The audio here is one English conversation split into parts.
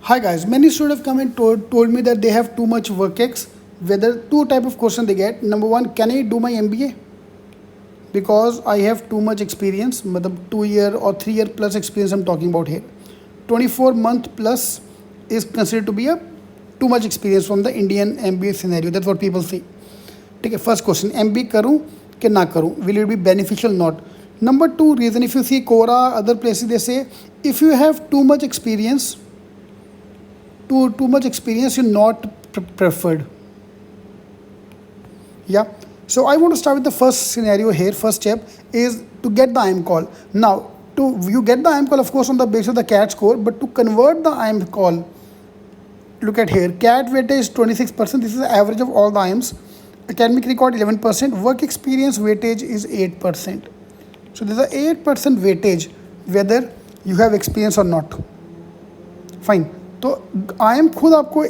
Hi guys, many students have come and told me that they have too much work ex. Whether two type of question they get. Number one, can I do my MBA? Because I have too much experience, matlab 2 year or 3 year plus experience I'm talking about here. 24 month plus is considered to be a too much experience from the Indian MBA scenario. That's what people say. ठीक है, first question, MBA करूँ कि ना करूँ? Will it be beneficial not? Number two reason, if you see Quora, other places they say if you have too much experience, too much experience, you're not preferred. Yeah. So I want to start with the first scenario here. First step is to get the IIM call. Now, you get the IIM call, of course, on the basis of the CAT score, but to convert the IIM call, look at here. CAT weightage is 26%. This is the average of all the IIMs. Academic record 11%. Work experience weightage is 8%. So there's a 8% weightage whether you have experience or not. Fine. तो IIM खुद आपको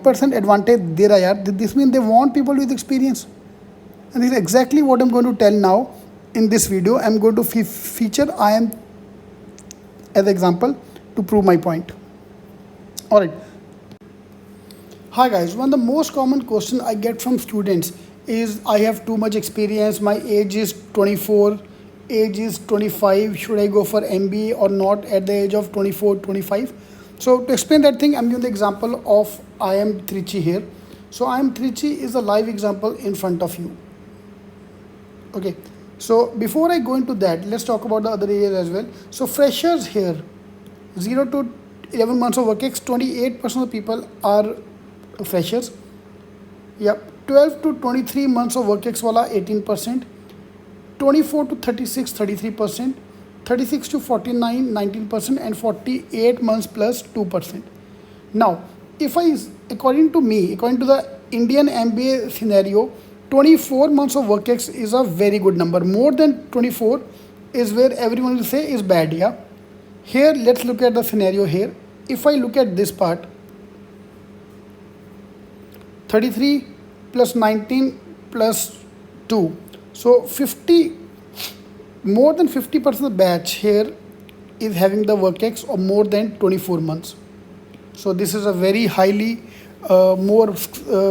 8% advantage दे रहा है यार. This mean they want people with experience. And this is exactly what I'm going to tell now in this video. I'm going to feature IIM as an example to prove my point. Alright. Hi guys, one of the most common question I get from students is I have too much experience, my age is 24, age is 25, should I go for MBA or not at the age of 24, 25? So to explain that thing, I'm giving the example of IIM Trichy here. So IIM Trichy is a live example in front of you. Okay, so before I go into that, let's talk about the other areas as well. So freshers here, 0 to 11 months of work ex, 28% of people are freshers. Yeah, 12 to 23 months of work ex wala 18%, 24 to 36, 33%, 36 to 49, 19%, and 48 months plus 2%. Now, if according to me, according to the Indian MBA scenario, 24 months of work ex is a very good number. More than 24 is where everyone will say is bad, yeah. Here, let's look at the scenario here. If I look at this part, 33 plus 19 plus 2. So 50, more than 50% of the batch here is having the work ex of more than 24 months. So this is a very highly more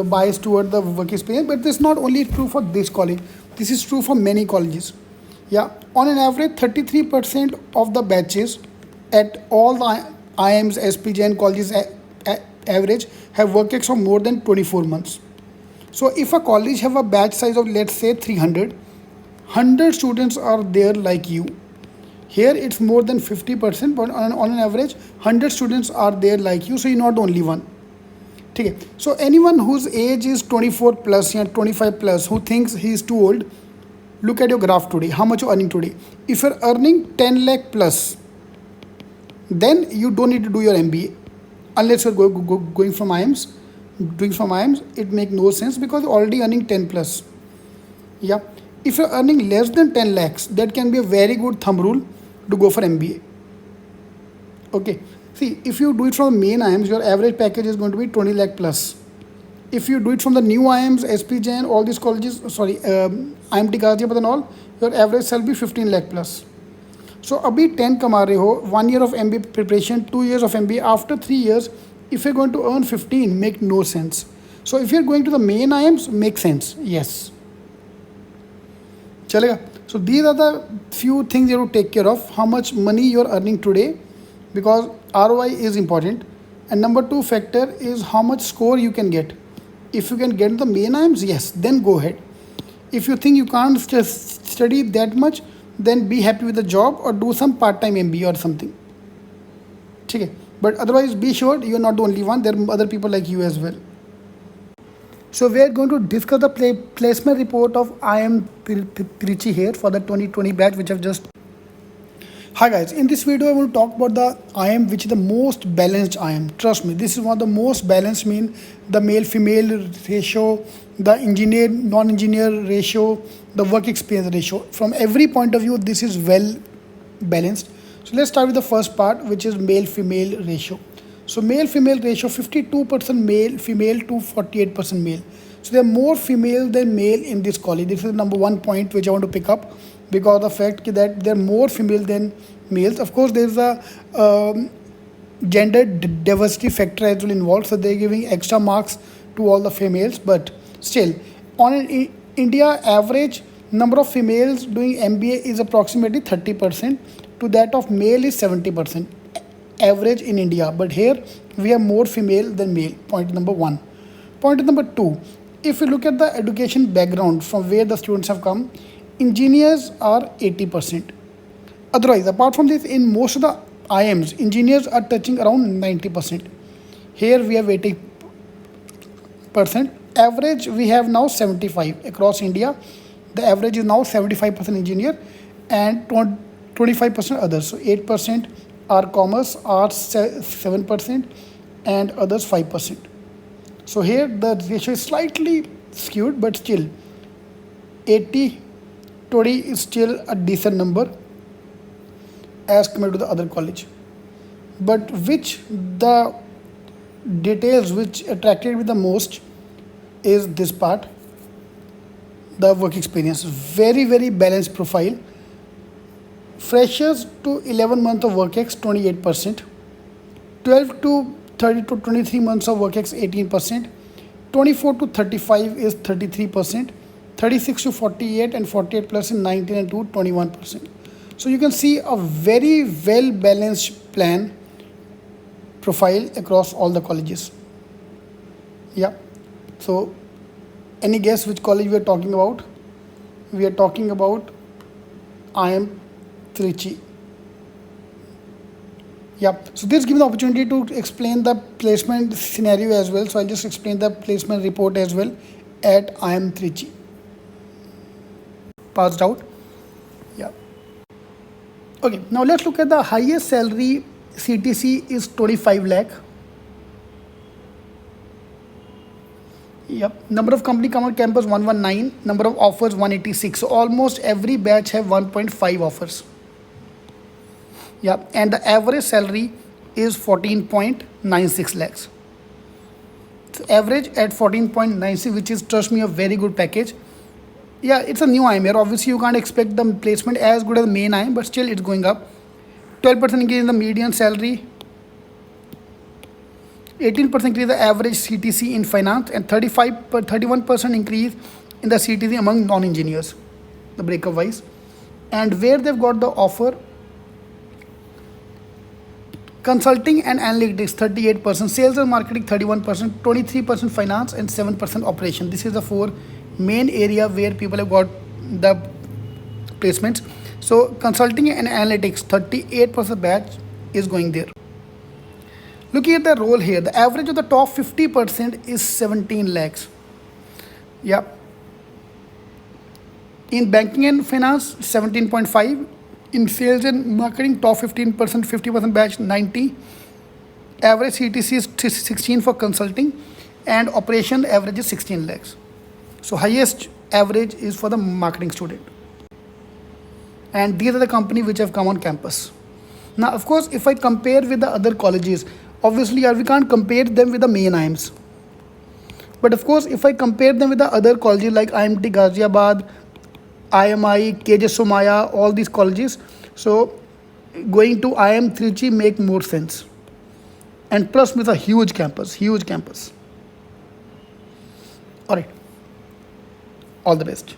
biased toward the work experience, but this is not only true for this college. This is true for many colleges. Yeah, on an average, 33% of the batches at all the IIMs, SPJN colleges average have work ex of more than 24 months. So if a college have a batch size of let's say 300, 100 students are there like you. Here it's more than 50%, but on an average, 100 students are there like you, so you're not the only one. Okay. So anyone whose age is 24 plus or 25 plus who thinks he is too old, look at your graph today. How much you're earning today? If you're earning 10 lakh plus, then you don't need to do your MBA. Unless you're going from IIMs, doing from IIMs, it makes no sense because you're already earning 10 plus. Yeah. If you're earning less than 10 lakhs, that can be a very good thumb rule to go for MBA. Okay. See, if you do it from main IIMs, your average package is going to be 20 lakh plus. If you do it from the new IIMs, SPJN, all these colleges, IMT Ghaziabad and all, your average shall be 15 lakh plus. So, abhi 10 kama rahe ho, 1 year of MBA preparation, 2 years of MBA, after 3 years, if you're going to earn 15, make no sense. So, if you're going to the main IIMs, make sense, yes. Chalega. So, these are the few things you have to take care of, how much money you're earning today, because ROI is important. And number 2 factor is how much score you can get. If you can get the main IIMs, yes, then go ahead. If you think you can't study that much, then be happy with the job or do some part-time MBA or something. Okay. But otherwise, be sure you're not the only one. There are other people like you as well. So we are going to discuss the placement report of IIM Trichy here for the 2020 batch, which I've just. Hi guys, in this video I will talk about the IIM which is the most balanced IIM. Trust me, this is one of the most balanced, mean the male-female ratio, the engineer-non-engineer ratio, the work experience ratio. From every point of view, this is well balanced. So let's start with the first part, which is male-female ratio. So male-female ratio, 52% male-female to 48% male. So there are more female than male in this college. This is the number one point which I want to pick up because of the fact that there are more female than males. Of course, there is a gender diversity factor as well involved, so they're giving extra marks to all the females. But still, on an India average number of females doing MBA is approximately 30%, to that of male is 70% average in India. But here we have more female than male. Point number one. Point number two, if you look at the education background from where the students have come, engineers are 80%. Otherwise, apart from this, in most of the IMs, engineers are touching around 90%. Here we have 80%. Average we have now 75 across India. The average is now 75% engineer and 25% others. So 8% are commerce, arts 7%, and others 5%. So here the ratio is slightly skewed, but still 80-20 is still a decent number as compared to the other college. But which the details which attracted me the most is this part, the work experience. Very, very balanced profile. Freshers to 11 months of work ex 28%, 12 to 30 to 23 months of work ex 18%, 24 to 35 is 33%, 36 to 48 and 48 plus in 19 and 2 21%. So you can see a very well balanced plan profile across all the colleges. Yeah. So any guess which college we are talking about? We are talking about IIM Trichy. Yeah. So this gives the opportunity to explain the placement scenario as well. So I'll just explain the placement report as well at IIM Trichy. Passed out. Yeah. Okay. Now let's look at the highest salary. CTC is 25 lakh. Yep. Number of company come on campus 119. Number of offers 186. So almost every batch have 1.5 offers. Yeah, and the average salary is 14.96 lakhs. So average at 14.96, which is, trust me, a very good package. Yeah, it's a new IIM. Obviously, you can't expect the placement as good as the main IIM, but still it's going up. 12% increase in the median salary, 18% increase in the average CTC in finance, and 31% increase in the CTC among non-engineers, the breakup wise. And where they've got the offer, consulting and analytics 38%, sales and marketing 31%, 23% finance, and 7% operation. This is the four main area where people have got the placements. So consulting and analytics 38% batch is going there. Looking at the role here, the average of the top 50% is 17 lakhs. Yeah. In banking and finance 17.5. In sales and marketing, top 15%, 50% batch 90. Average CTC is 16 for consulting, and operation average is 16 lakhs. So highest average is for the marketing student. And these are the companies which have come on campus. Now, of course, if I compare with the other colleges, obviously we can't compare them with the main IIMs. But of course, if I compare them with the other colleges like IMT Ghaziabad, IMI, KJ Somaya, all these colleges, so going to IIM Trichy make more sense. And plus with a huge campus, huge campus. All right. All the best.